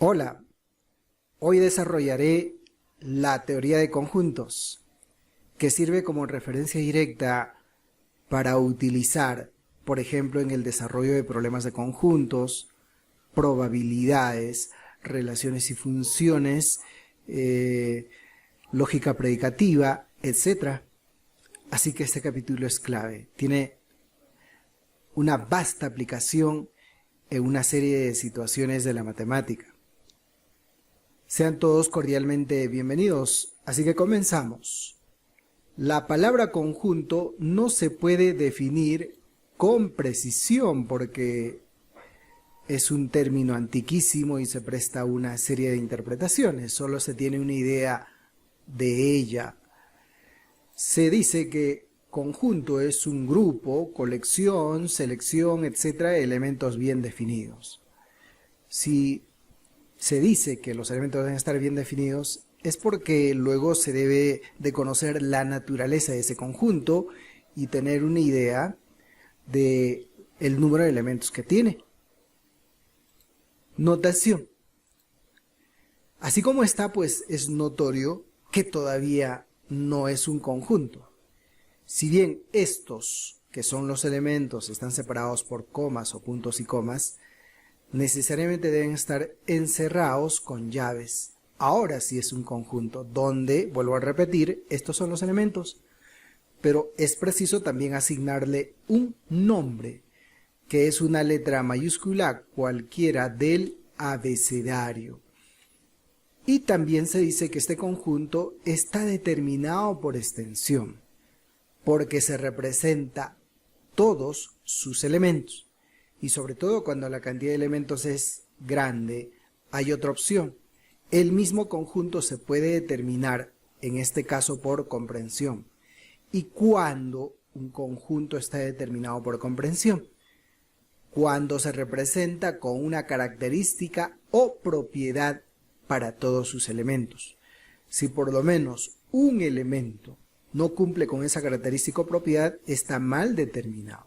Hola, hoy desarrollaré la teoría de conjuntos, que sirve como referencia directa para utilizar, por ejemplo, en el desarrollo de problemas de conjuntos, probabilidades, relaciones y funciones, lógica predicativa, etc. Así que este capítulo es clave. Tiene una vasta aplicación en una serie de situaciones de la matemática. Sean todos cordialmente bienvenidos, así que comenzamos. La palabra conjunto no se puede definir con precisión porque es un término antiquísimo y se presta a una serie de interpretaciones, solo se tiene una idea de ella. Se dice que conjunto es un grupo, colección, selección, etcétera, de elementos bien definidos. Si se dice que los elementos deben estar bien definidos, es porque luego se debe de conocer la naturaleza de ese conjunto y tener una idea de el número de elementos que tiene. Notación. Así como está, pues es notorio que todavía no es un conjunto. Si bien estos, que son los elementos, están separados por comas o puntos y comas, necesariamente deben estar encerrados con llaves. Ahora sí es un conjunto donde, vuelvo a repetir, estos son los elementos, pero es preciso también asignarle un nombre, que es una letra mayúscula cualquiera del abecedario. Y también se dice que este conjunto está determinado por extensión, porque se representa todos sus elementos. Y sobre todo cuando la cantidad de elementos es grande, hay otra opción. El mismo conjunto se puede determinar, en este caso por comprensión. ¿Y cuándo un conjunto está determinado por comprensión? Cuando se representa con una característica o propiedad para todos sus elementos. Si por lo menos un elemento no cumple con esa característica o propiedad, está mal determinado.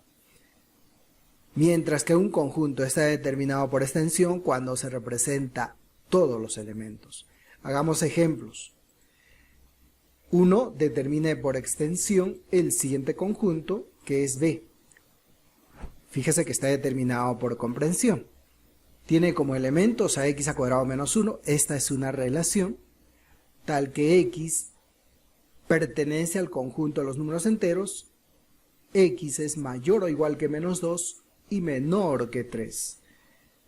Mientras que un conjunto está determinado por extensión cuando se representa todos los elementos. Hagamos ejemplos. 1 determina por extensión el siguiente conjunto, que es B. Fíjese que está determinado por comprensión. Tiene como elementos a x² menos 1. Esta es una relación tal que x pertenece al conjunto de los números enteros. X es mayor o igual que menos 2 y menor que 3.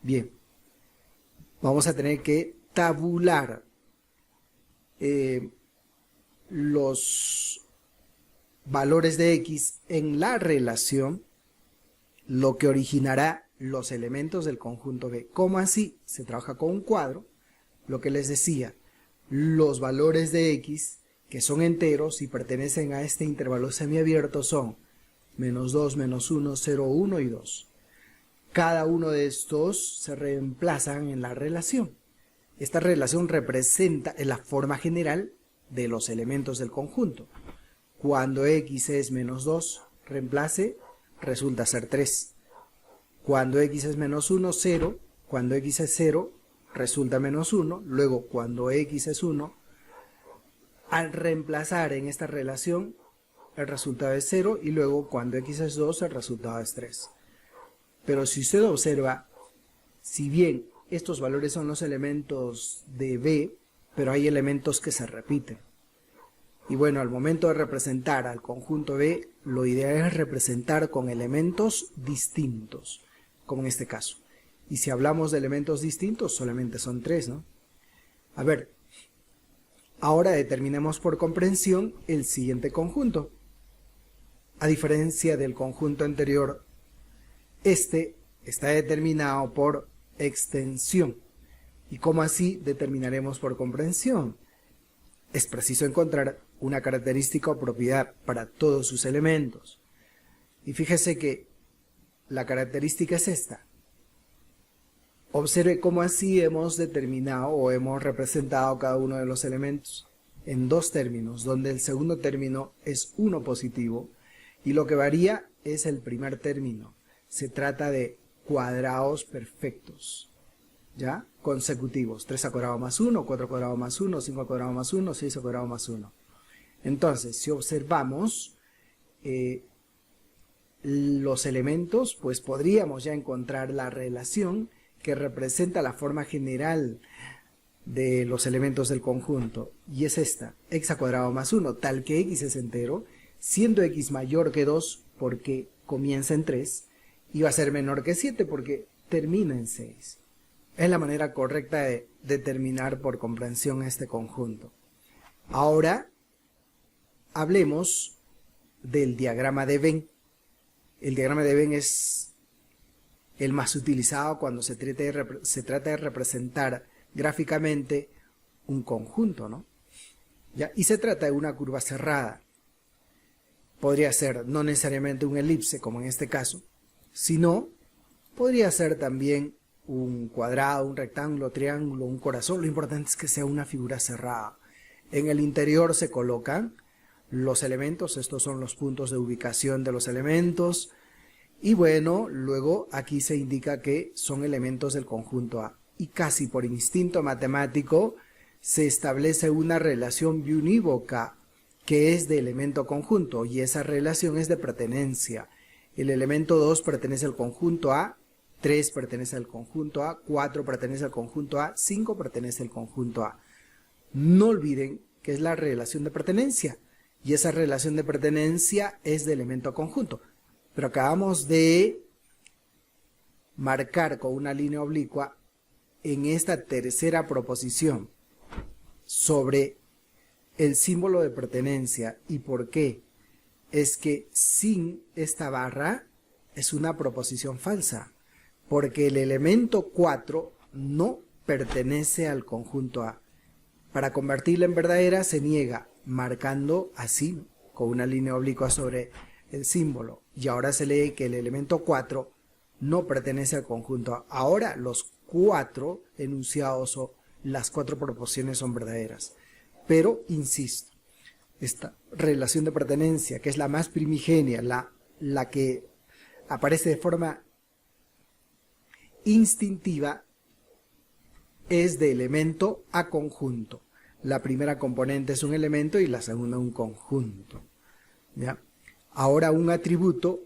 Bien, vamos a tener que tabular los valores de x en la relación, lo que originará los elementos del conjunto B. ¿Cómo así? Se trabaja con un cuadro, lo que les decía, los valores de x que son enteros y pertenecen a este intervalo semiabierto son menos 2, menos 1, 0, 1 y 2. Cada uno de estos se reemplazan en la relación. Esta relación representa la forma general de los elementos del conjunto. Cuando x es menos 2, reemplace, resulta ser 3. Cuando x es menos 1, 0. Cuando x es 0, resulta menos 1. Luego, cuando x es 1, al reemplazar en esta relación, el resultado es 0 y luego cuando x es 2 el resultado es 3. Pero si usted observa, si bien estos valores son los elementos de B, pero hay elementos que se repiten. Y bueno, al momento de representar al conjunto B, lo ideal es representar con elementos distintos, como en este caso. Y si hablamos de elementos distintos, solamente son 3, ¿no? A ver, ahora determinemos por comprensión el siguiente conjunto. A diferencia del conjunto anterior, este está determinado por extensión. ¿Y cómo así determinaremos por comprensión? Es preciso encontrar una característica o propiedad para todos sus elementos. Y fíjese que la característica es esta. Observe cómo así hemos determinado o hemos representado cada uno de los elementos en dos términos, donde el segundo término es 1 positivo y lo que varía es el primer término. Se trata de cuadrados perfectos. ¿ya? Consecutivos, 3 al cuadrado más 1, 4 al cuadrado más 1, 5 al cuadrado más 1, 6 al cuadrado más 1. Entonces, si observamos los elementos, pues podríamos ya encontrar la relación que representa la forma general de los elementos del conjunto, y es esta: x al cuadrado más 1, tal que x es entero, siendo x mayor que 2 porque comienza en 3, y va a ser menor que 7 porque termina en 6. Es la manera correcta de determinar por comprensión este conjunto. Ahora, hablemos del diagrama de Venn. El diagrama de Venn es el más utilizado cuando se trata de representar gráficamente un conjunto, ¿no? ¿Ya? Y se trata de una curva cerrada. Podría ser no necesariamente un elipse, como en este caso, sino podría ser también un cuadrado, un rectángulo, triángulo, un corazón. Lo importante es que sea una figura cerrada. En el interior se colocan los elementos, estos son los puntos de ubicación de los elementos, y bueno, luego aquí se indica que son elementos del conjunto A. Y casi por instinto matemático se establece una relación biunívoca que es de elemento conjunto, y esa relación es de pertenencia. El elemento 2 pertenece al conjunto A, 3 pertenece al conjunto A, 4 pertenece al conjunto A, 5 pertenece al conjunto A. No olviden que es la relación de pertenencia, y esa relación de pertenencia es de elemento conjunto. Pero acabamos de marcar con una línea oblicua en esta tercera proposición sobre el símbolo de pertenencia. ¿Y por qué? Es que sin esta barra es una proposición falsa, porque el elemento 4 no pertenece al conjunto A. Para convertirla en verdadera se niega marcando así, con una línea oblicua sobre el símbolo. Y ahora se lee que el elemento 4 no pertenece al conjunto A. Ahora los 4 enunciados o las 4 proposiciones son verdaderas. Pero, insisto, esta relación de pertenencia, que es la más primigenia, la que aparece de forma instintiva, es de elemento a conjunto. La primera componente es un elemento y la segunda un conjunto. ¿Ya? Ahora un atributo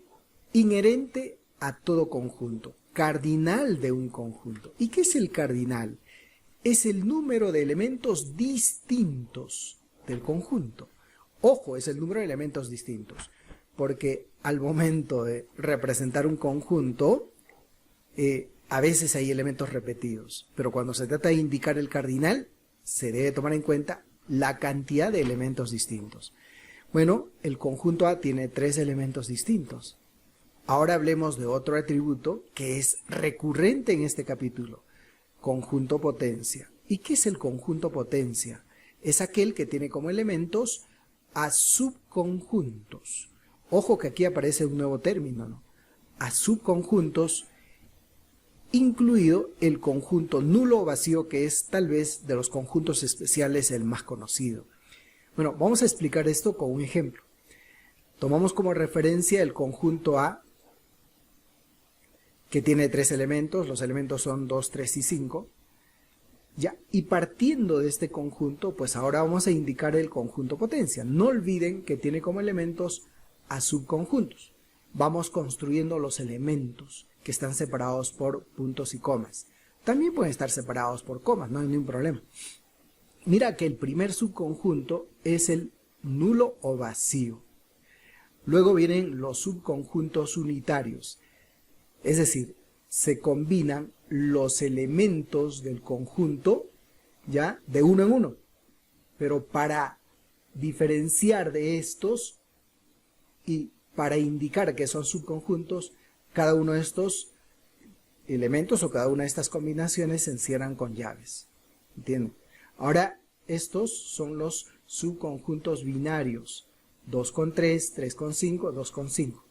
inherente a todo conjunto, cardinal de un conjunto. ¿Y qué es el cardinal? Es el número de elementos distintos del conjunto. Ojo, es el número de elementos distintos, porque al momento de representar un conjunto, a veces hay elementos repetidos, pero cuando se trata de indicar el cardinal, se debe tomar en cuenta la cantidad de elementos distintos. Bueno, el conjunto A tiene 3 elementos distintos. Ahora hablemos de otro atributo que es recurrente en este capítulo: conjunto potencia. ¿Y qué es el conjunto potencia? Es aquel que tiene como elementos a subconjuntos. Ojo que aquí aparece un nuevo término, ¿no? A subconjuntos, incluido el conjunto nulo o vacío, que es tal vez de los conjuntos especiales el más conocido. Bueno, vamos a explicar esto con un ejemplo. Tomamos como referencia el conjunto A, que tiene 3 elementos, los elementos son 2, 3 y 5. Ya, y partiendo de este conjunto, pues ahora vamos a indicar el conjunto potencia. No olviden que tiene como elementos a subconjuntos. Vamos construyendo los elementos que están separados por puntos y comas. También pueden estar separados por comas, no hay ningún problema. Mira que el primer subconjunto es el nulo o vacío. Luego vienen los subconjuntos unitarios. Es decir, se combinan los elementos del conjunto ya de uno en uno. Pero para diferenciar de estos y para indicar que son subconjuntos, cada uno de estos elementos o cada una de estas combinaciones se encierran con llaves. ¿Entienden? Ahora, estos son los subconjuntos binarios: 2 con 3, 3 con 5, 2 con 5.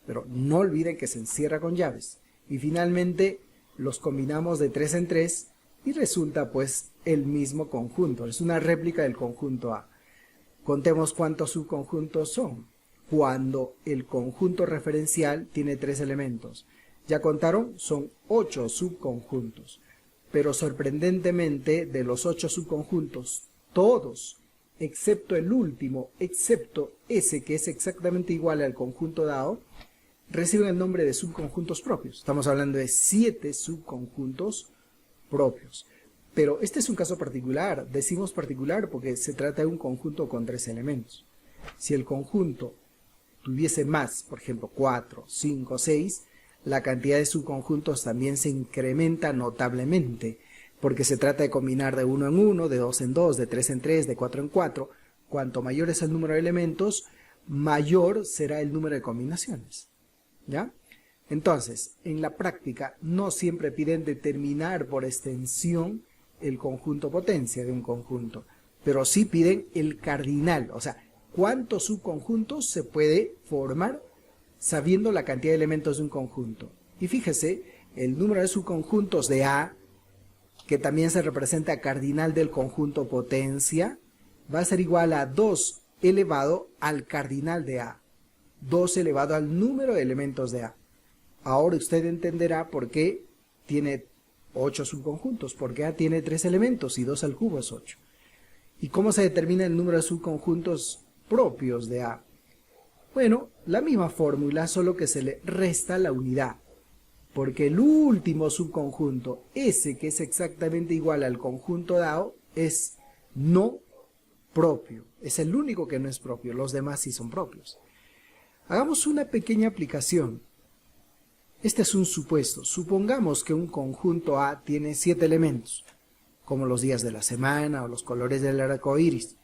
Pero no olviden que se encierra con llaves. Y finalmente los combinamos de 3 en 3 y resulta pues el mismo conjunto. Es una réplica del conjunto A. Contemos cuántos subconjuntos son. Cuando el conjunto referencial tiene 3 elementos. ¿Ya contaron? Son 8 subconjuntos. pero sorprendentemente de los 8 subconjuntos, todos, excepto el último, excepto ese que es exactamente igual al conjunto dado, reciben el nombre de subconjuntos propios. Estamos hablando de 7 subconjuntos propios. Pero este es un caso particular, decimos particular porque se trata de un conjunto con 3 elementos. Si el conjunto tuviese más, por ejemplo 4, 5, 6, la cantidad de subconjuntos también se incrementa notablemente, porque se trata de combinar de 1 en 1, de 2 en 2, de 3 en 3, de 4 en 4. Cuanto mayor es el número de elementos, mayor será el número de combinaciones. ¿Ya? Entonces, en la práctica no siempre piden determinar por extensión el conjunto potencia de un conjunto, pero sí piden el cardinal, o sea, cuántos subconjuntos se puede formar sabiendo la cantidad de elementos de un conjunto. Y fíjese, el número de subconjuntos de A, que también se representa cardinal del conjunto potencia, va a ser igual a 2 elevado al cardinal de A. 2 elevado al número de elementos de A. Ahora usted entenderá por qué tiene 8 subconjuntos, porque A tiene 3 elementos y 2 al cubo es 8. ¿Y cómo se determina el número de subconjuntos propios de A? Bueno, la misma fórmula, solo que se le resta la unidad, porque el último subconjunto, ese que es exactamente igual al conjunto dado, es no propio. Es el único que no es propio, los demás sí son propios. Hagamos una pequeña aplicación. Este es un supuesto. Supongamos que un conjunto A tiene 7 elementos, como los días de la semana o los colores del arco iris.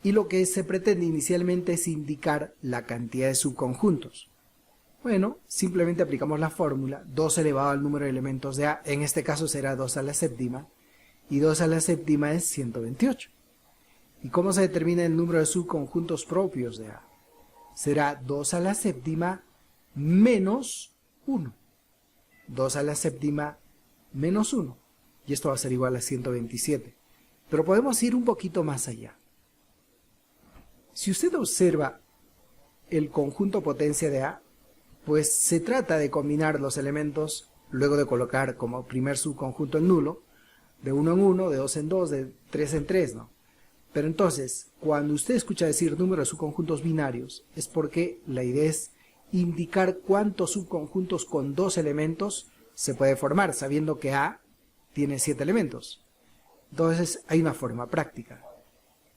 Y lo que se pretende inicialmente es indicar la cantidad de subconjuntos. Bueno, simplemente aplicamos la fórmula, 2 elevado al número de elementos de A, en este caso será 2 a la séptima, y 2 a la séptima es 128. ¿Y cómo se determina el número de subconjuntos propios de A? Será 2 a la séptima menos 1. 2 a la séptima menos 1. Y esto va a ser igual a 127. Pero podemos ir un poquito más allá. Si usted observa el conjunto potencia de A, pues se trata de combinar los elementos, luego de colocar como primer subconjunto el nulo, de 1 en 1, de 2 en 2, de 3 en 3, ¿no? Pero entonces, cuando usted escucha decir número de subconjuntos binarios, es porque la idea es indicar cuántos subconjuntos con 2 elementos se puede formar, sabiendo que A tiene 7 elementos. Entonces, hay una forma práctica.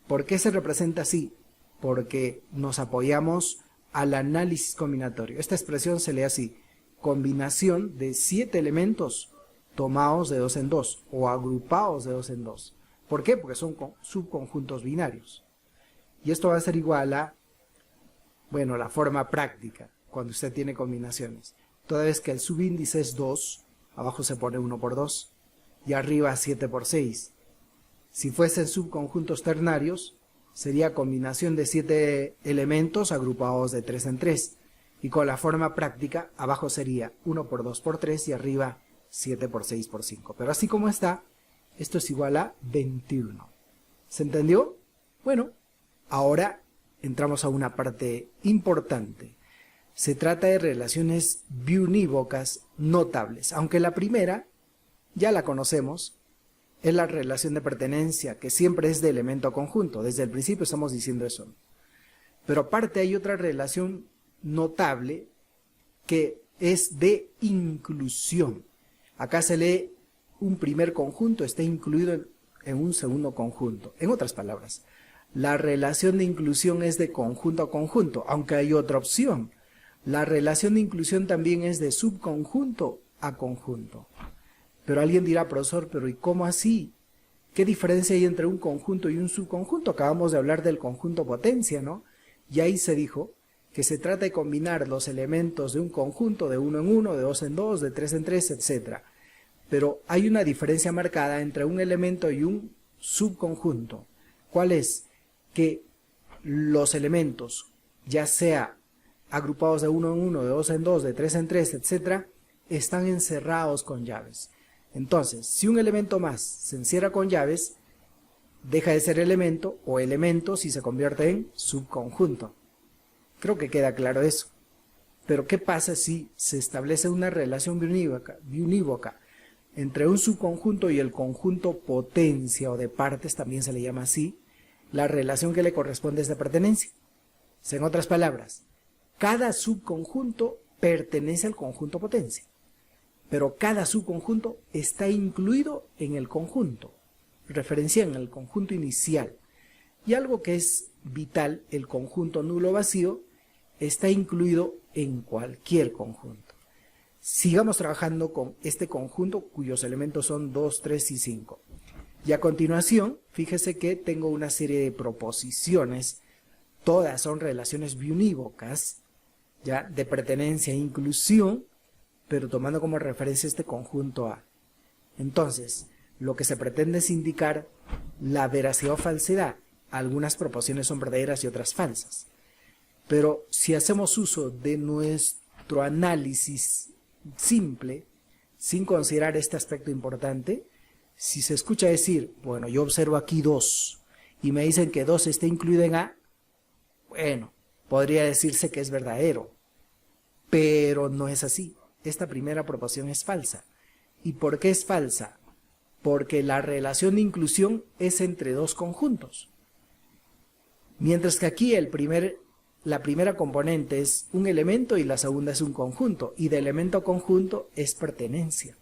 ¿Por qué se representa así? Porque nos apoyamos al análisis combinatorio. Esta expresión se lee así: combinación de 7 elementos tomados de 2 en 2 o agrupados de 2 en 2. ¿Por qué? Porque son subconjuntos binarios. Y esto va a ser igual a, bueno, la forma práctica, cuando usted tiene combinaciones. Toda vez que el subíndice es 2, abajo se pone 1 por 2, y arriba 7 por 6. Si fuesen subconjuntos ternarios, sería combinación de 7 elementos agrupados de 3 en 3. Y con la forma práctica, abajo sería 1 por 2 por 3 y arriba 7 por 6 por 5. Pero así como está, esto es igual a 21. ¿Se entendió? Bueno, ahora entramos a una parte importante. Se trata de relaciones biunívocas notables, aunque la primera ya la conocemos, es la relación de pertenencia, que siempre es de elemento conjunto. Desde el principio estamos diciendo eso. Pero aparte hay otra relación notable que es de inclusión. Acá se lee un primer conjunto, está incluido en un segundo conjunto. En otras palabras, la relación de inclusión es de conjunto a conjunto, aunque hay otra opción. La relación de inclusión también es de subconjunto a conjunto. Pero alguien dirá, profesor, pero ¿y cómo así? ¿Qué diferencia hay entre un conjunto y un subconjunto? Acabamos de hablar del conjunto potencia, ¿no? Y ahí se dijo que se trata de combinar los elementos de un conjunto de 1 en 1, de 2 en 2, de 3 en 3, etc. Pero hay una diferencia marcada entre un elemento y un subconjunto. ¿Cuál es? Que los elementos, ya sea agrupados de 1 en 1, de 2 en 2, de 3 en 3, etc., están encerrados con llaves. Entonces, si un elemento más se encierra con llaves, deja de ser elemento o elementos y se convierte en subconjunto. Creo que queda claro eso. Pero ¿qué pasa si se establece una relación biunívoca entre un subconjunto y el conjunto potencia o de partes, también se le llama así, la relación que le corresponde es de pertenencia. O sea, en otras palabras, cada subconjunto pertenece al conjunto potencia, pero cada subconjunto está incluido en el conjunto, referencia en el conjunto inicial. Y algo que es vital, el conjunto nulo vacío, está incluido en cualquier conjunto. Sigamos trabajando con este conjunto cuyos elementos son 2, 3 y 5. Y a continuación, fíjese que tengo una serie de proposiciones, todas son relaciones biunívocas, ya de pertenencia e inclusión, pero tomando como referencia este conjunto A. Entonces, lo que se pretende es indicar la veracidad o falsedad. Algunas proposiciones son verdaderas y otras falsas. Pero si hacemos uso de nuestro análisis simple, sin considerar este aspecto importante, si se escucha decir, bueno, yo observo aquí 2, y me dicen que 2 está incluido en A, bueno, podría decirse que es verdadero, pero no es así. Esta primera proposición es falsa. ¿Y por qué es falsa? Porque la relación de inclusión es entre dos conjuntos. Mientras que aquí la primera componente es un elemento y la segunda es un conjunto, y de elemento a conjunto es pertenencia.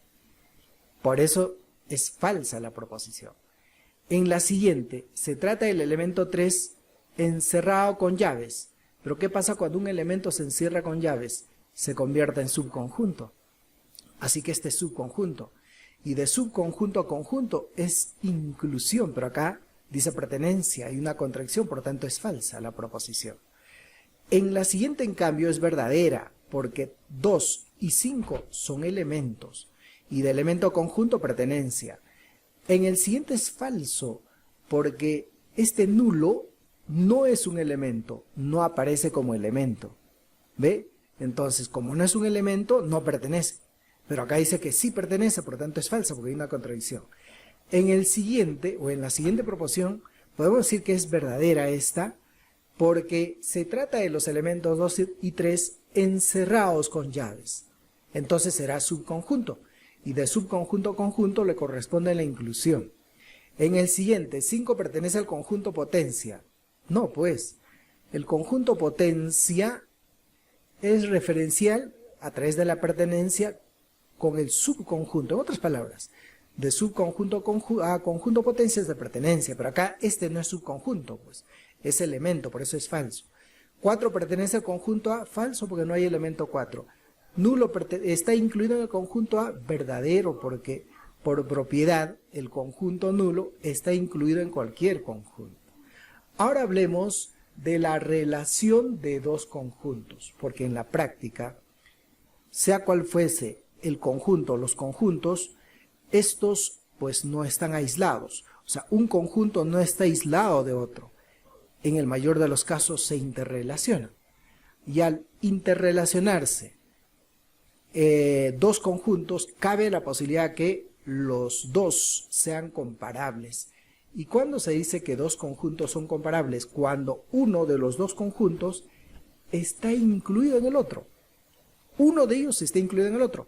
Por eso es falsa la proposición. En la siguiente, se trata del elemento 3 encerrado con llaves. Pero ¿qué pasa cuando un elemento se encierra con llaves? Se convierte en subconjunto. Así que este es subconjunto. Y de subconjunto a conjunto es inclusión, pero acá dice pertenencia, hay una contracción, por lo tanto es falsa la proposición. En la siguiente, en cambio, es verdadera, porque 2 y 5 son elementos, y de elemento a conjunto pertenencia. En el siguiente es falso, porque este nulo no es un elemento, no aparece como elemento. ¿Ve? Entonces, como no es un elemento, no pertenece. Pero acá dice que sí pertenece, por lo tanto es falsa, porque hay una contradicción. En el siguiente, o en la siguiente proposición, podemos decir que es verdadera esta, porque se trata de los elementos 2 y 3 encerrados con llaves. Entonces será subconjunto, y de subconjunto a conjunto le corresponde la inclusión. En el siguiente, 5 pertenece al conjunto potencia. No, pues, el conjunto potencia es referencial a través de la pertenencia con el subconjunto. En otras palabras, de subconjunto a conjunto potencia es de pertenencia, pero acá este no es subconjunto, pues, es elemento, por eso es falso. 4 pertenece al conjunto A, falso porque no hay elemento 4. Nulo está incluido en el conjunto A, verdadero, porque por propiedad el conjunto nulo está incluido en cualquier conjunto. Ahora hablemos de la relación de dos conjuntos, porque en la práctica, sea cual fuese el conjunto, los conjuntos, estos pues no están aislados. O sea, un conjunto no está aislado de otro. En el mayor de los casos se interrelacionan. Y al interrelacionarse dos conjuntos, cabe la posibilidad que los dos sean comparables. ¿Y cuándo se dice que dos conjuntos son comparables? Cuando uno de los dos conjuntos está incluido en el otro. Uno de ellos está incluido en el otro.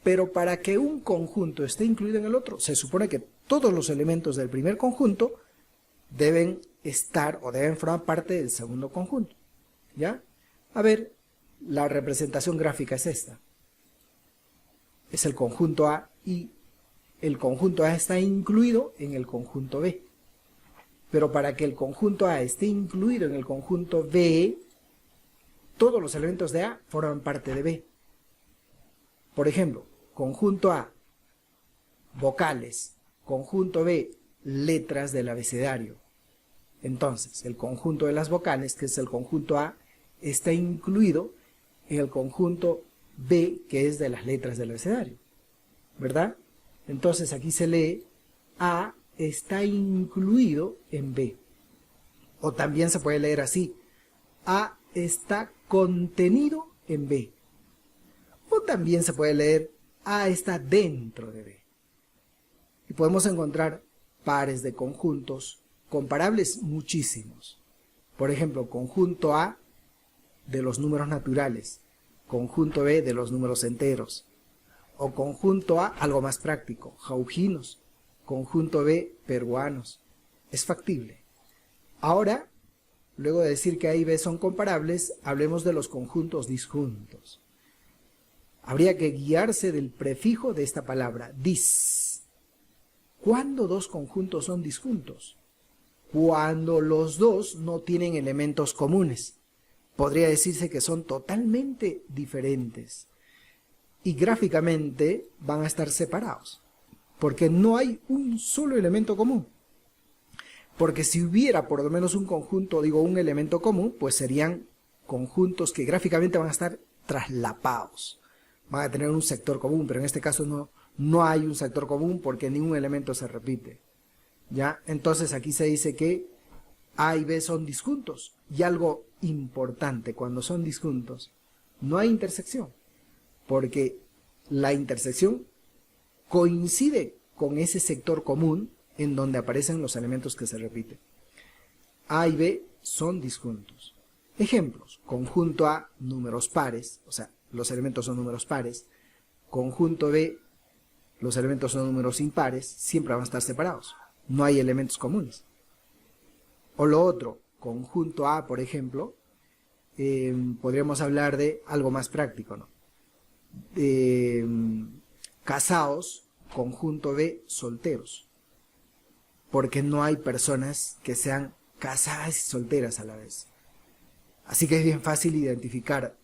Pero para que un conjunto esté incluido en el otro, se supone que todos los elementos del primer conjunto deben estar o deben formar parte del segundo conjunto. ¿Ya? A ver, la representación gráfica es esta. Es el conjunto A y el conjunto A está incluido en el conjunto B. Pero para que el conjunto A esté incluido en el conjunto B, todos los elementos de A forman parte de B. Por ejemplo, conjunto A, vocales, conjunto B, letras del abecedario. Entonces, el conjunto de las vocales, que es el conjunto A, está incluido en el conjunto B, que es de las letras del abecedario. ¿Verdad? Entonces aquí se lee A está incluido en B. O también se puede leer así. A está contenido en B. O también se puede leer A está dentro de B. Y podemos encontrar pares de conjuntos comparables muchísimos. Por ejemplo, conjunto A de los números naturales, conjunto B de los números enteros, O conjunto A, algo más práctico, jaujinos. Conjunto B, peruanos. Es factible. Ahora, luego de decir que A y B son comparables, hablemos de los conjuntos disjuntos. Habría que guiarse del prefijo de esta palabra, dis. ¿Cuándo dos conjuntos son disjuntos? Cuando los dos no tienen elementos comunes. Podría decirse que son totalmente diferentes. Y gráficamente van a estar separados. Porque no hay un solo elemento común. Porque si hubiera por lo menos un conjunto, un elemento común, pues serían conjuntos que gráficamente van a estar traslapados. Van a tener un sector común, pero en este caso no hay un sector común porque ningún elemento se repite. ¿Ya? Entonces aquí se dice que A y B son disjuntos. Y algo importante, cuando son disjuntos, no hay intersección. Porque la intersección coincide con ese sector común en donde aparecen los elementos que se repiten. A y B son disjuntos. Ejemplos: conjunto A, números pares, o sea, los elementos son números pares. Conjunto B, los elementos son números impares, siempre van a estar separados. No hay elementos comunes. O lo otro, conjunto A, por ejemplo, podríamos hablar de algo más práctico, ¿no? Casados, conjunto B, solteros. Porque no hay personas que sean casadas y solteras a la vez. Así que es bien fácil identificar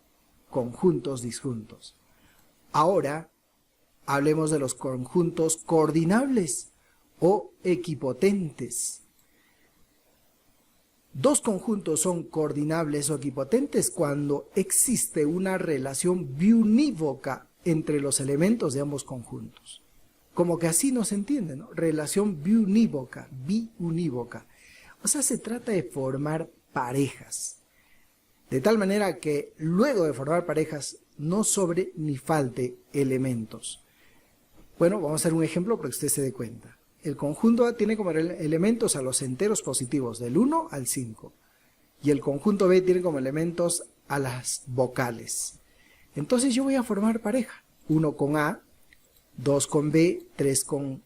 conjuntos disjuntos. Ahora, hablemos de los conjuntos coordinables o equipotentes. Dos conjuntos son coordinables o equipotentes cuando existe una relación biunívoca entre los elementos de ambos conjuntos. Como que así no se entiende, ¿no? Relación biunívoca. O sea, se trata de formar parejas. De tal manera que luego de formar parejas no sobre ni falte elementos. Bueno, vamos a hacer un ejemplo para que usted se dé cuenta. El conjunto A tiene como elementos a los enteros positivos, del 1 al 5. Y el conjunto B tiene como elementos a las vocales. Entonces yo voy a formar pareja. 1 con A, 2 con B, 1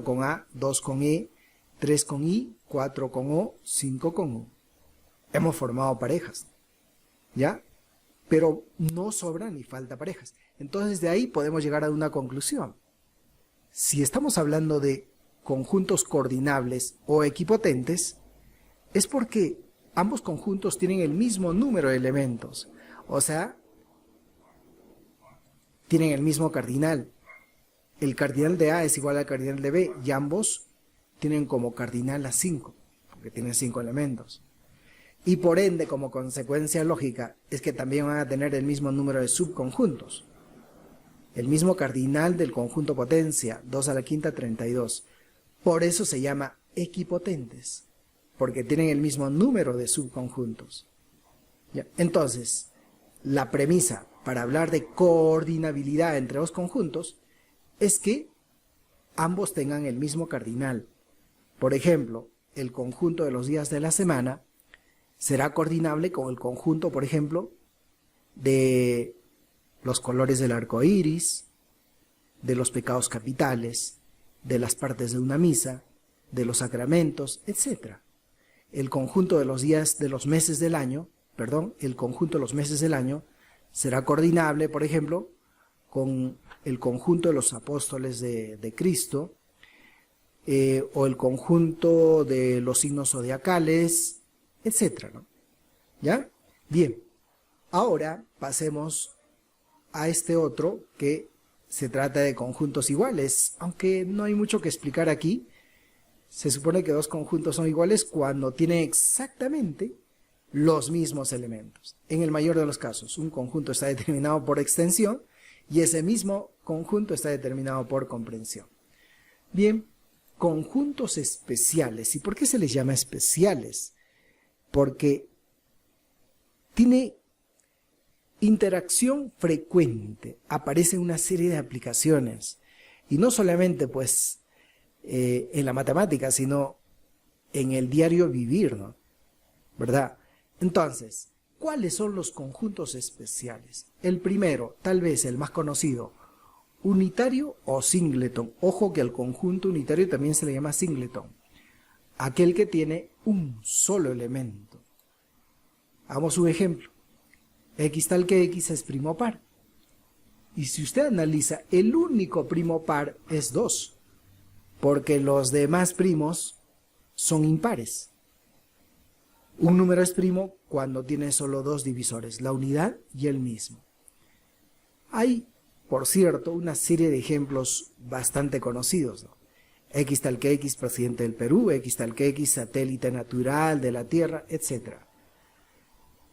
con A, 2 con E, 3 con I, 4 con O, 5 con U. Hemos formado parejas, ¿ya? Pero no sobran ni falta parejas. Entonces de ahí podemos llegar a una conclusión. Si estamos hablando de conjuntos coordinables o equipotentes, es porque ambos conjuntos tienen el mismo número de elementos. O sea, tienen el mismo cardinal. El cardinal de A es igual al cardinal de B y ambos tienen como cardinal a 5, porque tienen 5 elementos. Y por ende, como consecuencia lógica, es que también van a tener el mismo número de subconjuntos. El mismo cardinal del conjunto potencia, 2 a la quinta, 32. Por eso se llama equipotentes, porque tienen el mismo número de subconjuntos. ¿Ya? Entonces, la premisa para hablar de coordinabilidad entre dos conjuntos es que ambos tengan el mismo cardinal. Por ejemplo, el conjunto de los días de la semana será coordinable con el conjunto, por ejemplo, de los colores del arco iris, de los pecados capitales, de las partes de una misa, de los sacramentos, etc. El conjunto de los días de los meses del año, el conjunto de los meses del año será coordinable, por ejemplo, con el conjunto de los apóstoles de Cristo, o el conjunto de los signos zodiacales, etc., ¿no? ¿Ya? Bien, ahora pasemos a este otro que se trata de conjuntos iguales, aunque no hay mucho que explicar aquí. Se supone que dos conjuntos son iguales cuando tienen exactamente los mismos elementos. En el mayor de los casos, un conjunto está determinado por extensión y ese mismo conjunto está determinado por comprensión. Bien, conjuntos especiales. ¿Y por qué se les llama especiales? Porque tiene interacción frecuente, aparece una serie de aplicaciones, y no solamente pues en la matemática, sino en el diario vivir, ¿no? ¿Verdad? Entonces, ¿cuáles son los conjuntos especiales? El primero, tal vez el más conocido, unitario o singleton. Ojo que al conjunto unitario también se le llama singleton. Aquel que tiene un solo elemento. Hagamos un ejemplo. X tal que X es primo par. Y si usted analiza, el único primo par es 2. Porque los demás primos son impares. Un número es primo cuando tiene solo dos divisores, la unidad y el mismo. Hay, por cierto, una serie de ejemplos bastante conocidos, ¿no? X tal que X, presidente del Perú, X tal que X, satélite natural de la Tierra, etc.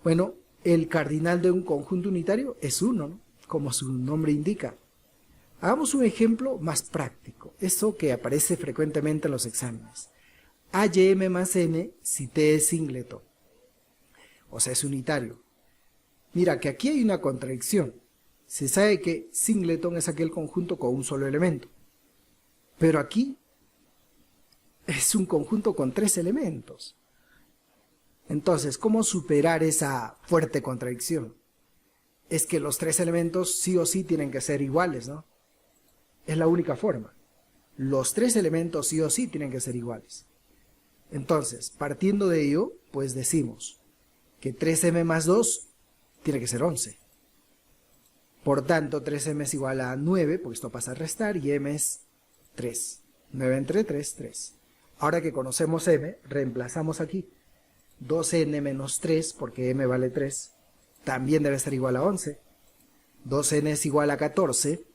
Bueno, el cardinal de un conjunto unitario es 1, ¿no? Como su nombre indica. Hagamos un ejemplo más práctico, eso que aparece frecuentemente en los exámenes. A y m más n si t es singleton, o sea, es unitario. Mira que aquí hay una contradicción. Se sabe que singleton es aquel conjunto con un solo elemento, pero aquí es un conjunto con 3 elementos. Entonces, ¿cómo superar esa fuerte contradicción? Es que los 3 elementos sí o sí tienen que ser iguales, ¿no? Es la única forma. Los 3 elementos sí o sí tienen que ser iguales. Entonces, partiendo de ello, pues decimos que 3m más 2 tiene que ser 11. Por tanto, 3m es igual a 9, porque esto pasa a restar, y m es 3. 9 entre 3, 3. Ahora que conocemos m, reemplazamos aquí. 2n menos 3, porque m vale 3, también debe ser igual a 11. 2n es igual a 14,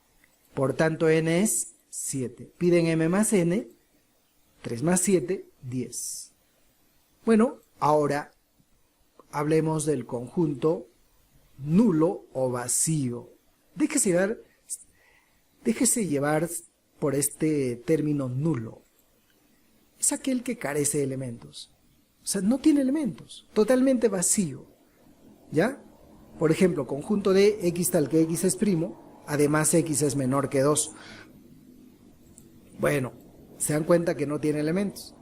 por tanto n es 7. Piden m más n, 3 más 7, 10. Bueno, ahora hablemos del conjunto nulo o vacío. Déjese llevar por este término nulo. Es aquel que carece de elementos. O sea, no tiene elementos, totalmente vacío. ¿Ya? Por ejemplo, conjunto de X tal que X es primo, además X es menor que 2. Bueno, se dan cuenta que no tiene elementos.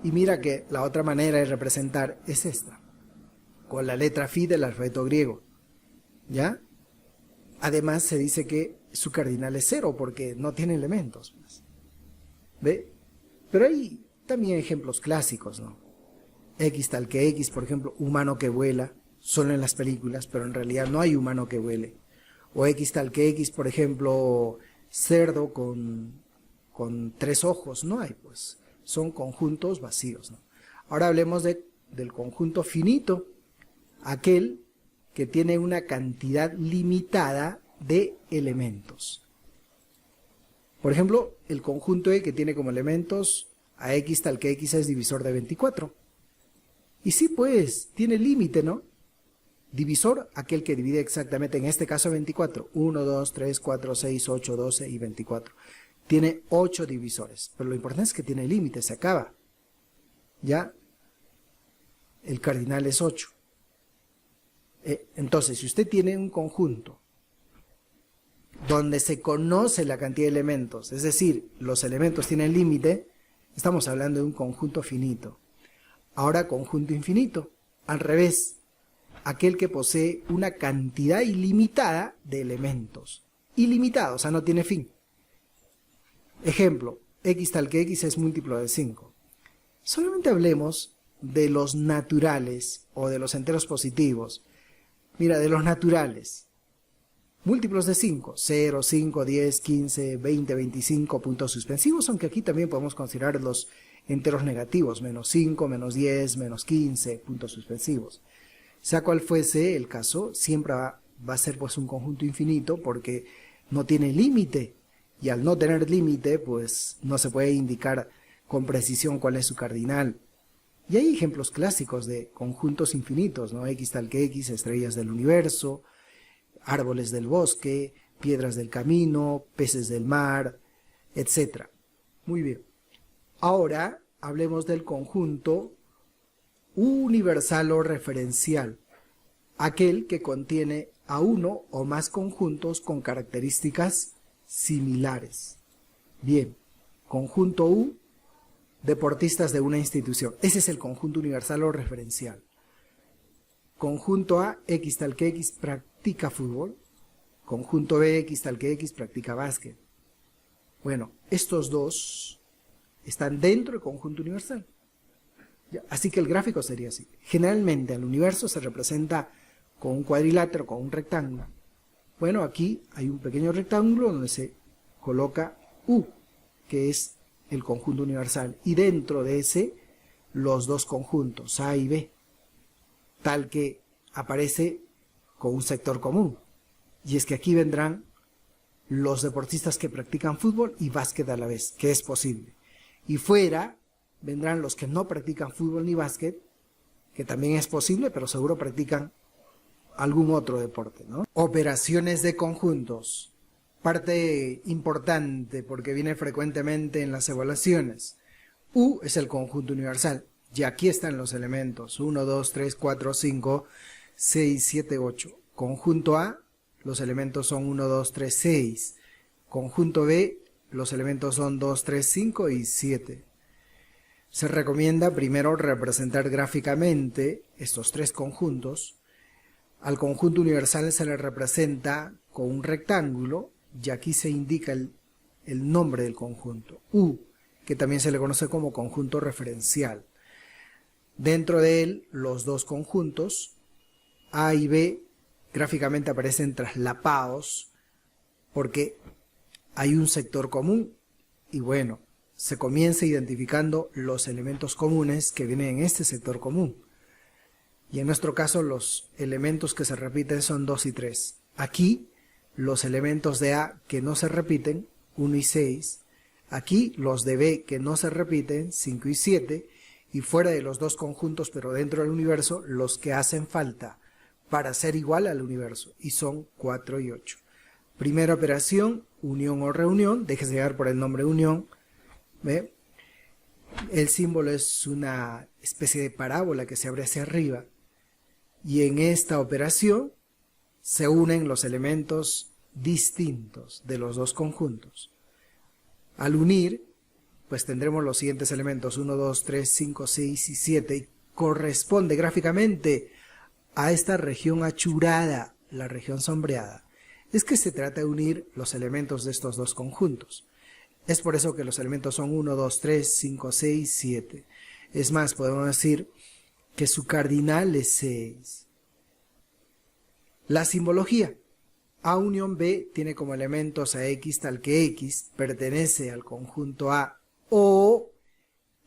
Y mira que la otra manera de representar es esta, con la letra phi del alfabeto griego. ¿Ya? Además se dice que su cardinal es 0 porque no tiene elementos. ¿Ve? Pero hay también ejemplos clásicos, ¿no? X tal que X, por ejemplo, humano que vuela, solo en las películas, pero en realidad no hay humano que vuele. O X tal que X, por ejemplo, cerdo con 3 ojos, no hay, pues. Son conjuntos vacíos, ¿no? Ahora hablemos del conjunto finito, aquel que tiene una cantidad limitada de elementos. Por ejemplo, el conjunto E que tiene como elementos a X tal que X es divisor de 24. Y sí, pues, tiene límite, ¿no? Divisor, aquel que divide exactamente, en este caso 24. 1, 2, 3, 4, 6, 8, 12 y 24. Tiene 8 divisores, pero lo importante es que tiene límite, se acaba. ¿Ya? El cardinal es 8. Entonces, si usted tiene un conjunto donde se conoce la cantidad de elementos, es decir, los elementos tienen límite, estamos hablando de un conjunto finito. Ahora, conjunto infinito, al revés, aquel que posee una cantidad ilimitada de elementos. Ilimitado, o sea, no tiene fin. Ejemplo, X tal que X es múltiplo de 5. Solamente hablemos de los naturales o de los enteros positivos. Mira, de los naturales. Múltiplos de 5, 0, 5, 10, 15, 20, 25, puntos suspensivos, aunque aquí también podemos considerar los enteros negativos, menos 5, menos 10, menos 15, puntos suspensivos. Sea cual fuese el caso, siempre va a ser pues un conjunto infinito porque no tiene límite, y al no tener límite, pues no se puede indicar con precisión cuál es su cardinal. Y hay ejemplos clásicos de conjuntos infinitos, ¿no? X tal que X, estrellas del universo, árboles del bosque, piedras del camino, peces del mar, etc. Muy bien. Ahora hablemos del conjunto universal o referencial, aquel que contiene a uno o más conjuntos con características similares. Bien, conjunto U, deportistas de una institución. Ese es el conjunto universal o referencial. Conjunto A, X tal que X practica fútbol. Conjunto B, X tal que X practica básquet. Bueno, estos dos están dentro del conjunto universal. ¿Ya? Así que el gráfico sería así. Generalmente el universo se representa con un cuadrilátero, con un rectángulo. Bueno, aquí hay un pequeño rectángulo donde se coloca U, que es el conjunto universal, y dentro de ese los dos conjuntos, A y B, tal que aparece con un sector común. Y es que aquí vendrán los deportistas que practican fútbol y básquet a la vez, que es posible. Y fuera vendrán los que no practican fútbol ni básquet, que también es posible, pero seguro practican algún otro deporte, ¿no? Operaciones de conjuntos. Parte importante porque viene frecuentemente en las evaluaciones. U es el conjunto universal. Y aquí están los elementos. 1, 2, 3, 4, 5, 6, 7, 8. Conjunto A, los elementos son 1, 2, 3, 6. Conjunto B, los elementos son 2, 3, 5 y 7. Se recomienda primero representar gráficamente estos tres conjuntos. Al conjunto universal se le representa con un rectángulo y aquí se indica el nombre del conjunto, U, que también se le conoce como conjunto referencial. Dentro de él, los dos conjuntos, A y B, gráficamente aparecen traslapados porque hay un sector común y bueno, se comienza identificando los elementos comunes que vienen en este sector común. Y en nuestro caso los elementos que se repiten son 2 y 3. Aquí los elementos de A que no se repiten, 1 y 6. Aquí los de B que no se repiten, 5 y 7. Y fuera de los dos conjuntos, pero dentro del universo, los que hacen falta para ser igual al universo. Y son 4 y 8. Primera operación, unión o reunión. Déjese llevar por el nombre unión. ¿Ve? El símbolo es una especie de parábola que se abre hacia arriba. Y en esta operación se unen los elementos distintos de los dos conjuntos. Al unir, pues tendremos los siguientes elementos, 1, 2, 3, 5, 6 y 7, y corresponde gráficamente a esta región achurada, la región sombreada. Es que se trata de unir los elementos de estos dos conjuntos. Es por eso que los elementos son 1, 2, 3, 5, 6, 7. Es más, podemos decir que su cardinal es 6. La simbología. A unión B tiene como elementos a X tal que X pertenece al conjunto A o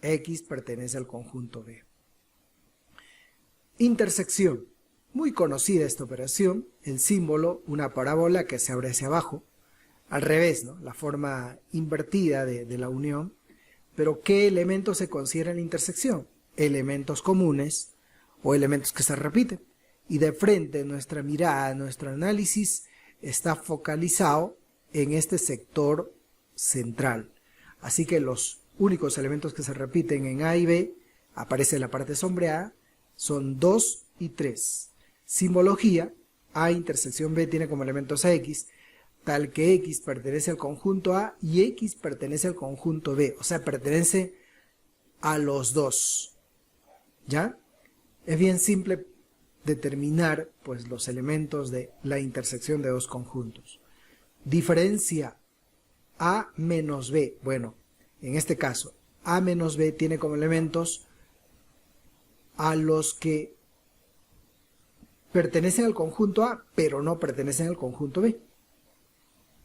X pertenece al conjunto B. Intersección. Muy conocida esta operación. El símbolo, una parábola que se abre hacia abajo. Al revés, ¿no? La forma invertida de la unión. Pero ¿qué elementos se consideran en la intersección? Elementos comunes o elementos que se repiten. Y de frente nuestra mirada, nuestro análisis está focalizado en este sector central. Así que los únicos elementos que se repiten en A y B, aparece en la parte sombreada, son 2 y 3. Simbología, A intersección B tiene como elementos a X, tal que X pertenece al conjunto A y X pertenece al conjunto B, o sea, pertenece a los dos. ¿Ya? Es bien simple determinar pues los elementos de la intersección de dos conjuntos. Diferencia A menos B. Bueno, en este caso, A menos B tiene como elementos a los que pertenecen al conjunto A, pero no pertenecen al conjunto B.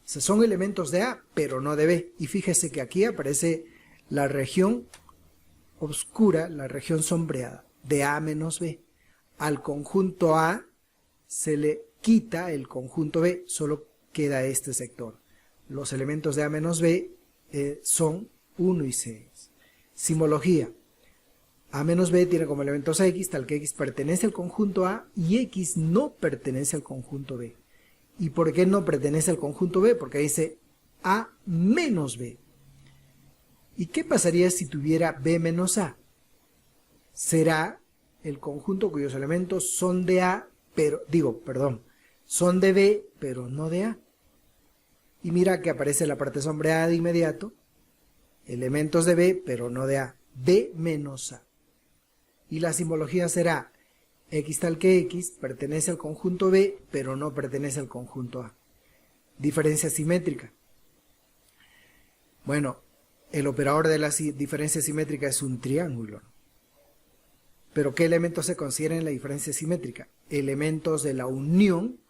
O sea, son elementos de A, pero no de B. Y fíjese que aquí aparece la región oscura, la región sombreada, de A menos B. Al conjunto A se le quita el conjunto B, solo queda este sector. Los elementos de A menos B son 1 y 6. Simbología. A menos B tiene como elementos a X, tal que X pertenece al conjunto A y X no pertenece al conjunto B. ¿Y por qué no pertenece al conjunto B? Porque dice A menos B. ¿Y qué pasaría si tuviera B menos A? Será el conjunto cuyos elementos son de A, son de B, pero no de A. Y mira que aparece la parte sombreada de inmediato, elementos de B, pero no de A, B menos A. Y la simbología será X tal que X pertenece al conjunto B, pero no pertenece al conjunto A. Diferencia simétrica. Bueno, el operador de la diferencia simétrica es un triángulo. ¿Pero qué elementos se consideran en la diferencia simétrica? Elementos de la unión,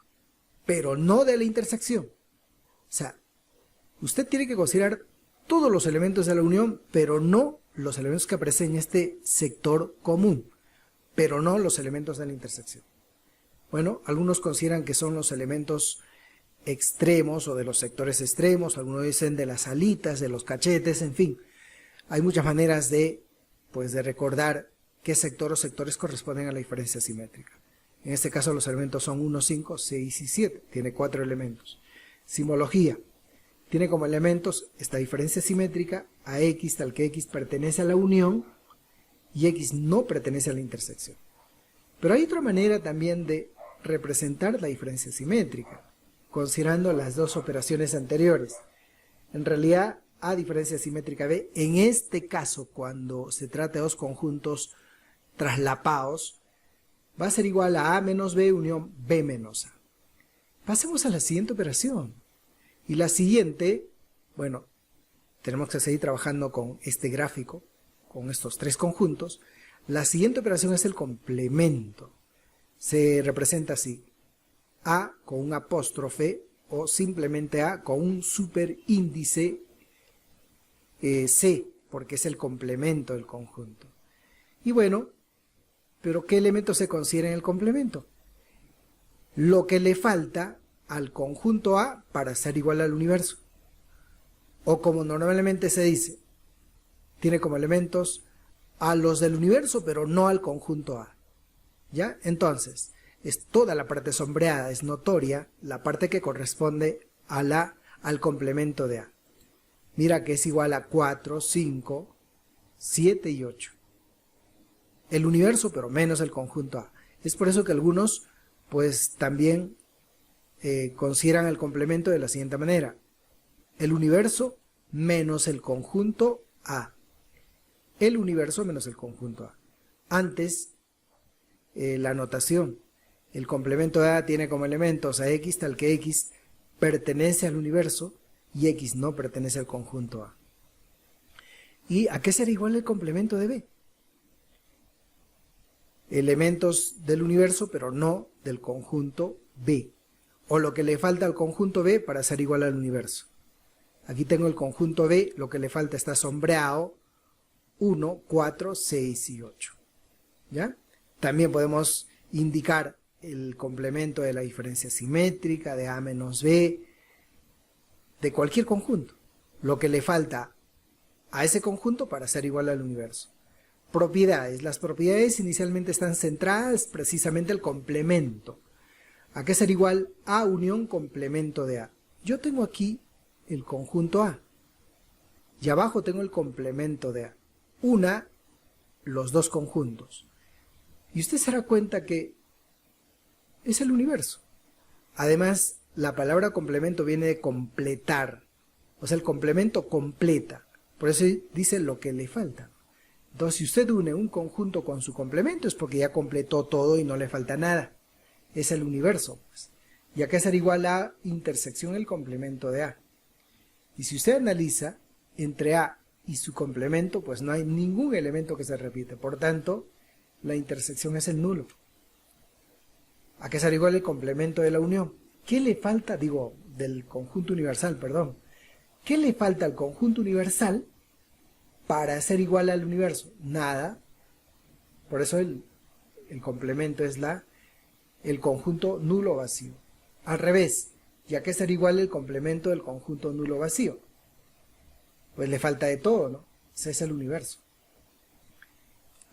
pero no de la intersección. O sea, usted tiene que considerar todos los elementos de la unión, pero no los elementos que aparecen en este sector común, pero no los elementos de la intersección. Bueno, algunos consideran que son los elementos extremos o de los sectores extremos, algunos dicen de las alitas, de los cachetes, en fin. Hay muchas maneras de recordar qué sector o sectores corresponden a la diferencia simétrica. En este caso los elementos son 1, 5, 6 y 7, tiene 4 elementos. Simbología, tiene como elementos esta diferencia simétrica a x tal que x pertenece a la unión y x no pertenece a la intersección. Pero hay otra manera también de representar la diferencia simétrica, considerando las dos operaciones anteriores. En realidad, A diferencia simétrica B, en este caso, cuando se trata de dos conjuntos traslapados, va a ser igual a A menos B unión B menos A. Pasemos a la siguiente operación. Y la siguiente, bueno, tenemos que seguir trabajando con este gráfico, con estos tres conjuntos. La siguiente operación es el complemento. Se representa así: A con un apóstrofe o simplemente A con un superíndice C, porque es el complemento del conjunto. Y bueno, ¿pero qué elementos se considera en el complemento? Lo que le falta al conjunto A para ser igual al universo. O como normalmente se dice, tiene como elementos a los del universo, pero no al conjunto A. ¿Ya? Entonces, es toda la parte sombreada, es notoria la parte que corresponde a al complemento de A. Mira que es igual a 4, 5, 7 y 8. El universo, pero menos el conjunto A. Es por eso que algunos, pues también consideran el complemento de la siguiente manera: el universo menos el conjunto A. El universo menos el conjunto A. Antes, la notación: el complemento de A tiene como elementos a x tal que x pertenece al universo y x no pertenece al conjunto A. ¿Y a qué será igual el complemento de B? Elementos del universo, pero no del conjunto B. O lo que le falta al conjunto B para ser igual al universo. Aquí tengo el conjunto B, lo que le falta está sombreado: 1, 4, 6 y 8. ¿Ya? También podemos indicar el complemento de la diferencia simétrica, de A menos B, de cualquier conjunto. Lo que le falta a ese conjunto para ser igual al universo. Propiedades. Las propiedades inicialmente están centradas precisamente en el complemento. ¿A qué ser igual? A unión complemento de A. Yo tengo aquí el conjunto A. Y abajo tengo el complemento de A. Una los dos conjuntos. Y usted se dará cuenta que es el universo. Además, la palabra complemento viene de completar. O sea, el complemento completa. Por eso dice lo que le falta. Entonces, si usted une un conjunto con su complemento, es porque ya completó todo y no le falta nada. Es el universo, pues. Y acá será igual a intersección el complemento de A. Y si usted analiza, entre A y su complemento, pues no hay ningún elemento que se repite. Por tanto, la intersección es el nulo. Acá será igual el complemento de la unión. ¿Qué le falta? Digo, del conjunto universal, perdón. ¿Qué le falta al conjunto universal para ser igual al universo? Nada. Por eso el complemento es el conjunto nulo vacío. Al revés, ya que ser igual el complemento del conjunto nulo vacío. Pues le falta de todo, ¿no? Ese es el universo.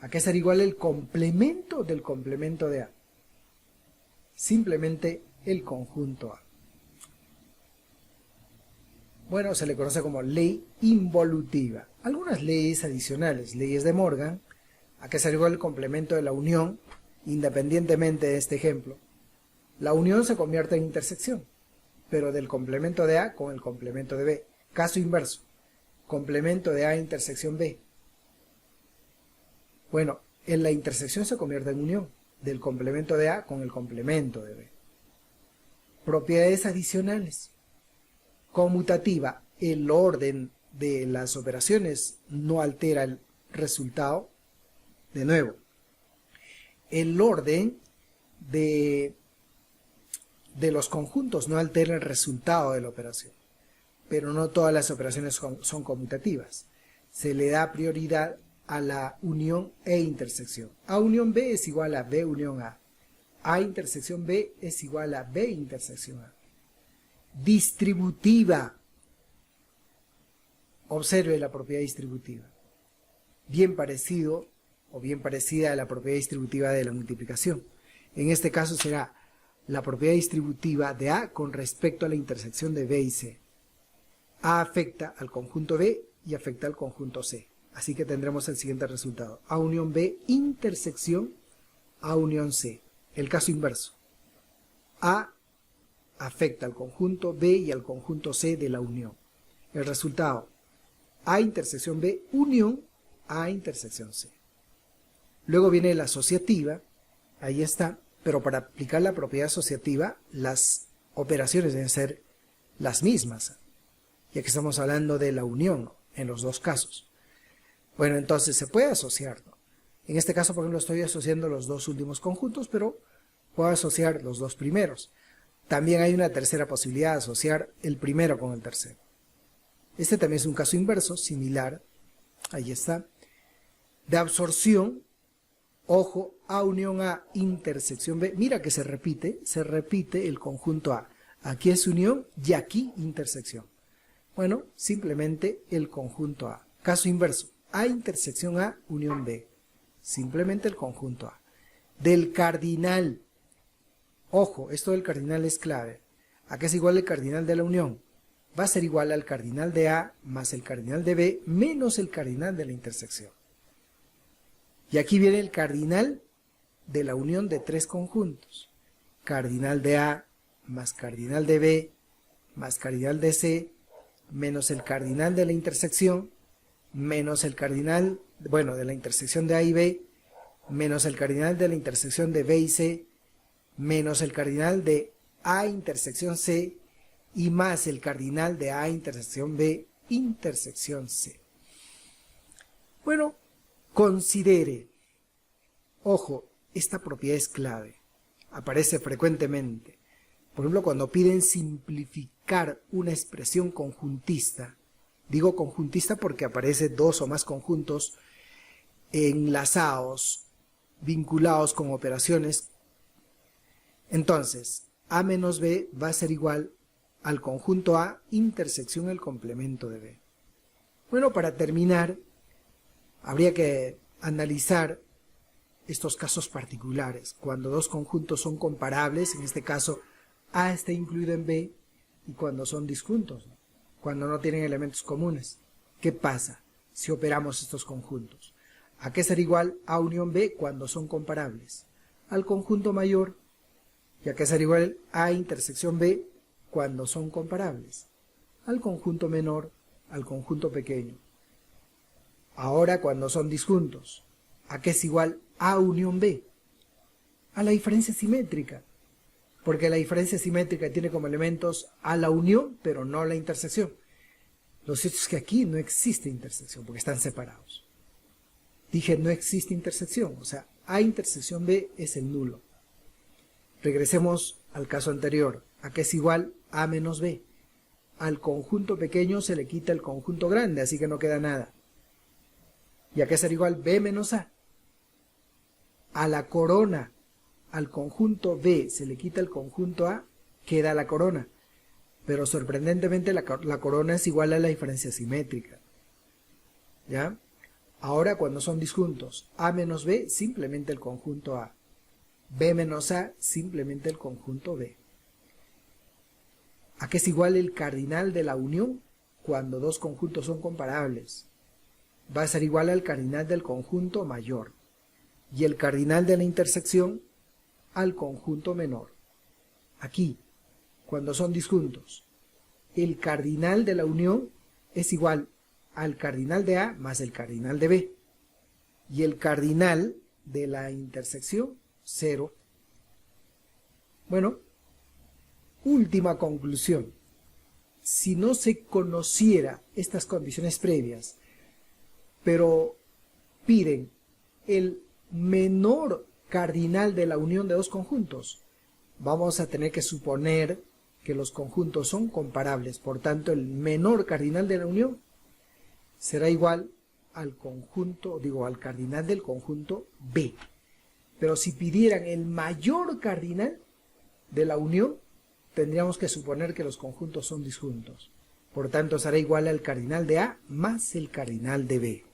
¿A qué ser igual el complemento del complemento de A? Simplemente el conjunto A. Bueno, se le conoce como ley involutiva. Algunas leyes adicionales, leyes de Morgan, a qué ser igual el complemento de la unión, independientemente de este ejemplo. La unión se convierte en intersección, pero del complemento de A con el complemento de B. Caso inverso, complemento de A intersección B. Bueno, en la intersección se convierte en unión, del complemento de A con el complemento de B. Propiedades adicionales. Conmutativa, el orden de las operaciones no altera el resultado. De nuevo, el orden de los conjuntos no altera el resultado de la operación, pero no todas las operaciones son conmutativas. Se le da prioridad a la unión e intersección. A unión B es igual a B unión A. A intersección B es igual a B intersección A. Distributiva. Observe la propiedad distributiva. Bien parecido o bien parecida a la propiedad distributiva de la multiplicación. En este caso será la propiedad distributiva de A con respecto a la intersección de B y C. A afecta al conjunto B y afecta al conjunto C. Así que tendremos el siguiente resultado. A unión B intersección A unión C. El caso inverso. A afecta al conjunto B y al conjunto C de la unión. El resultado. A intersección B unión A intersección C. Luego viene la asociativa. Ahí está. Pero para aplicar la propiedad asociativa, las operaciones deben ser las mismas, ya que estamos hablando de la unión en los dos casos. Bueno, entonces se puede asociar, ¿no? En este caso, por ejemplo, estoy asociando los dos últimos conjuntos, pero puedo asociar los dos primeros. También hay una tercera posibilidad de asociar el primero con el tercero. Este también es un caso inverso, similar. Ahí está. De absorción. Ojo, A unión A intersección B. Mira que se repite el conjunto A. Aquí es unión y aquí intersección. Bueno, simplemente el conjunto A. Caso inverso, A intersección A, unión B. Simplemente el conjunto A. Del cardinal. Ojo, esto del cardinal es clave. ¿A qué es igual el cardinal de la unión? Va a ser igual al cardinal de A más el cardinal de B menos el cardinal de la intersección. Y aquí viene el cardinal de la unión de tres conjuntos. Cardinal de A más cardinal de B más cardinal de C menos el cardinal de la intersección menos el cardinal, bueno, de la intersección de A y B menos el cardinal de la intersección de B y C menos el cardinal de A intersección C y más el cardinal de A intersección B intersección C. Bueno, considere, ojo, esta propiedad es clave, aparece frecuentemente. Por ejemplo, cuando piden simplificar una expresión conjuntista, digo conjuntista porque aparece dos o más conjuntos enlazados, vinculados con operaciones. Entonces, A menos B va a ser igual al conjunto A intersección el complemento de B. Bueno, para terminar, habría que analizar estos casos particulares, cuando dos conjuntos son comparables, en este caso A está incluido en B, y cuando son disjuntos, ¿no? Cuando no tienen elementos comunes. ¿Qué pasa si operamos estos conjuntos? ¿A qué será igual A unión B cuando son comparables? Al conjunto mayor. ¿Y a qué será igual A intersección B cuando son comparables? Al conjunto menor, al conjunto pequeño. Ahora cuando son disjuntos, ¿a qué es igual A unión B? A la diferencia simétrica, porque la diferencia simétrica tiene como elementos a la unión, pero no la intersección. Lo cierto es que aquí no existe intersección, porque están separados. Dije no existe intersección, o sea, A intersección B es el nulo. Regresemos al caso anterior, ¿a qué es igual A menos B? Al conjunto pequeño se le quita el conjunto grande, así que no queda nada. ¿Y a qué será igual B menos A? A la corona, al conjunto B se le quita el conjunto A, queda la corona. Pero sorprendentemente la corona es igual a la diferencia simétrica. ¿Ya? Ahora cuando son disjuntos, A menos B, simplemente el conjunto A. B menos A, simplemente el conjunto B. ¿A qué es igual el cardinal de la unión cuando dos conjuntos son comparables? Va a ser igual al cardinal del conjunto mayor y el cardinal de la intersección al conjunto menor. Aquí, cuando son disjuntos, el cardinal de la unión es igual al cardinal de A más el cardinal de B y el cardinal de la intersección 0. Bueno, última conclusión. si no se conociera estas condiciones previas, pero piden el menor cardinal de la unión de dos conjuntos, vamos a tener que suponer que los conjuntos son comparables. Por tanto, el menor cardinal de la unión será igual al conjunto, al cardinal del conjunto B. Pero si pidieran el mayor cardinal de la unión, tendríamos que suponer que los conjuntos son disjuntos. Por tanto, será igual al cardinal de A más el cardinal de B.